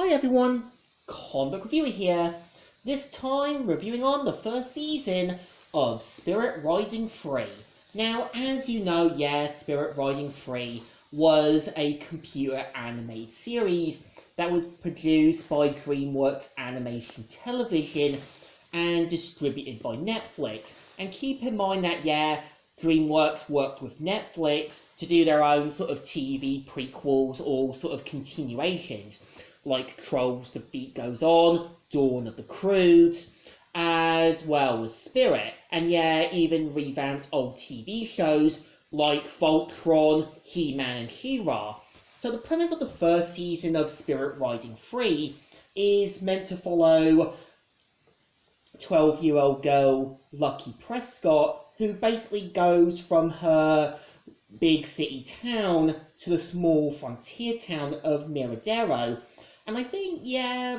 Hi everyone, Comic Reviewer here. This time reviewing on the first season of Spirit Riding 3. Now, as you know, Spirit Riding 3 was a computer animated series that was produced by Dreamworks Animation Television and distributed by Netflix. And keep in mind that, Dreamworks worked with Netflix to do their own sort of TV prequels or sort of continuations, like Trolls The Beat Goes On, Dawn of the Croods, as well as Spirit, and even revamped old TV shows like Voltron, He-Man and She-Ra. So the premise of the first season of Spirit Riding 3 is meant to follow 12-year-old girl Lucky Prescott, who basically goes from her big city town to the small frontier town of Miradero. And I think,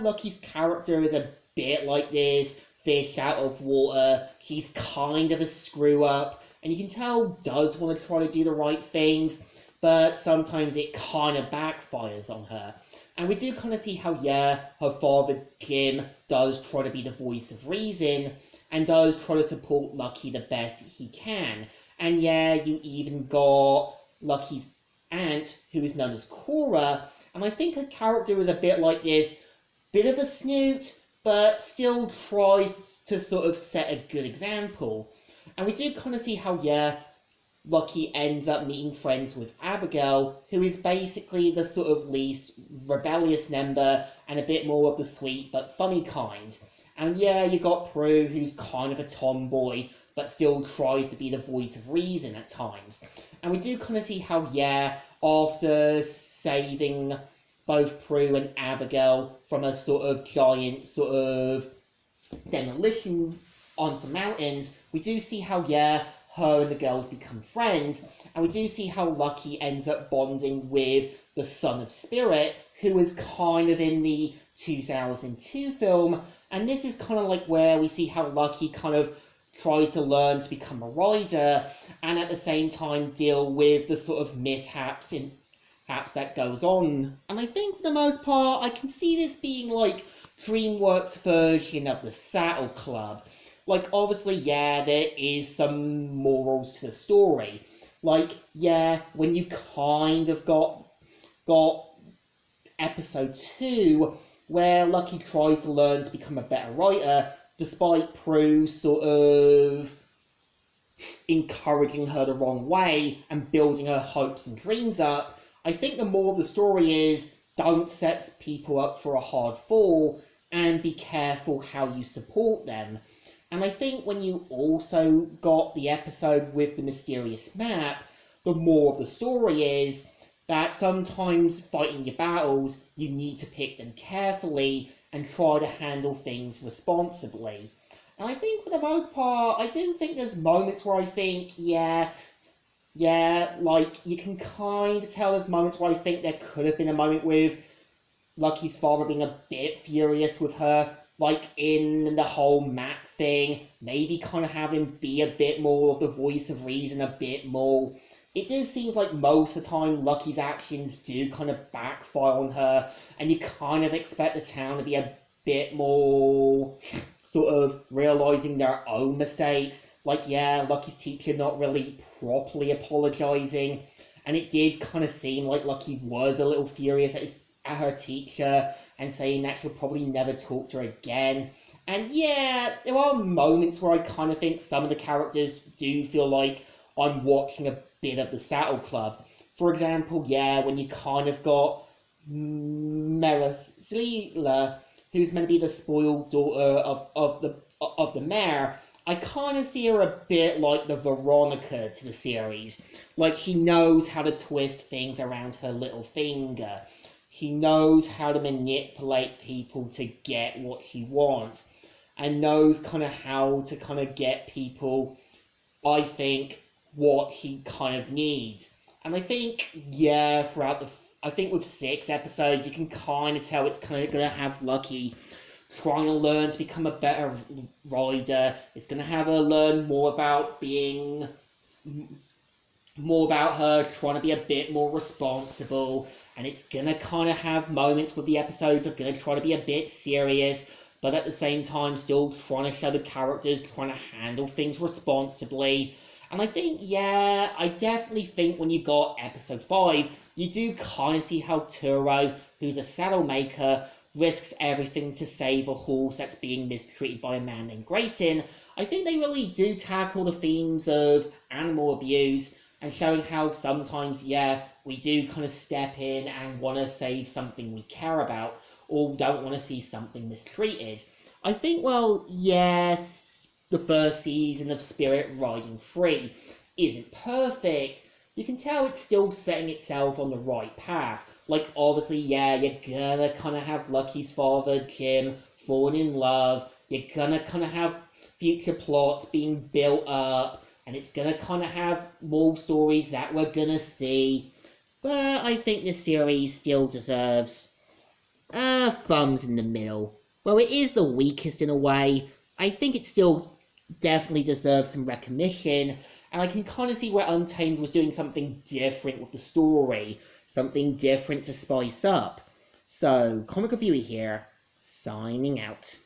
Lucky's character is a bit like this fish out of water. He's kind of a screw-up, and you can tell does want to try to do the right things, but sometimes it kind of backfires on her. And we do kind of see how, her father, Jim, does try to be the voice of reason, and does try to support Lucky the best he can. And you even got Lucky's aunt, who is known as Cora, and I think her character is a bit like this, bit of a snoot, but still tries to sort of set a good example. And we do kind of see how, Lucky ends up meeting friends with Abigail, who is basically the sort of least rebellious member and a bit more of the sweet but funny kind. And you got Prue, who's kind of a tomboy, but still tries to be the voice of reason at times. And we do kind of see how, after saving both Prue and Abigail from a sort of giant sort of demolition on some mountains, we do see how, her and the girls become friends, and we do see how Lucky ends up bonding with the son of Spirit, who was kind of in the 2002 film, and this is kind of like where we see how Lucky kind of tries to learn to become a rider, and at the same time deal with the sort of mishaps that goes on. And I think for the most part, I can see this being like DreamWorks' version of the Saddle Club. Like, obviously, there is some morals to the story. Like, when you kind of got episode 2, where Lucky tries to learn to become a better writer, despite Prue sort of encouraging her the wrong way and building her hopes and dreams up, I think the moral of the story is don't set people up for a hard fall and be careful how you support them. And I think when you also got the episode with the mysterious map, the moral of the story is that sometimes fighting your battles, you need to pick them carefully and try to handle things responsibly. And I think for the most part, I do think there's moments where I think, like, you can kind of tell there's moments where I think there could have been a moment with Lucky's father being a bit furious with her, like in the whole map thing, maybe kind of have him be a bit more of the voice of reason, a bit more. It does seem like most of the time Lucky's actions do kind of backfire on her, and you kind of expect the town to be a bit more sort of realising their own mistakes. Like, Lucky's teacher not really properly apologising, and it did kind of seem like Lucky was a little furious at her teacher and saying that she'll probably never talk to her again. And there are moments where I kind of think some of the characters do feel like I'm watching a bit of the Saddle Club. For example, when you kind of got Merisela, who's meant to be the spoiled daughter of the mayor, I kind of see her a bit like the Veronica to the series. Like, she knows how to twist things around her little finger. She knows how to manipulate people to get what she wants, and knows kind of how to kind of get people, I think, what she kind of needs. And I think, I think with 6 episodes, you can kind of tell it's kind of going to have Lucky trying to learn to become a better rider. It's going to have her learn more about her trying to be a bit more responsible, and it's gonna kind of have moments where the episodes are gonna try to be a bit serious, but at the same time still trying to show the characters trying to handle things responsibly. And I think, yeah, I definitely think when you got episode 5, you do kind of see how Turo, who's a saddle maker, risks everything to save a horse that's being mistreated by a man named Grayson. I think they really do tackle the themes of animal abuse and showing how sometimes, yeah, we do kind of step in and want to save something we care about or don't want to see something mistreated. I think, well, yes, the first season of Spirit Riding 3 isn't perfect. You can tell it's still setting itself on the right path. Like, obviously, yeah, you're gonna kind of have Lucky's father, Jim, falling in love. You're gonna kind of have future plots being built up, and it's gonna kind of have more stories that we're gonna see. But I think the series still deserves thumbs in the middle. Well, it is the weakest in a way. I think it still definitely deserves some recognition, and I can kind of see where Untamed was doing something different with the story, something different to spice up. So, Comic Reviewer here, signing out.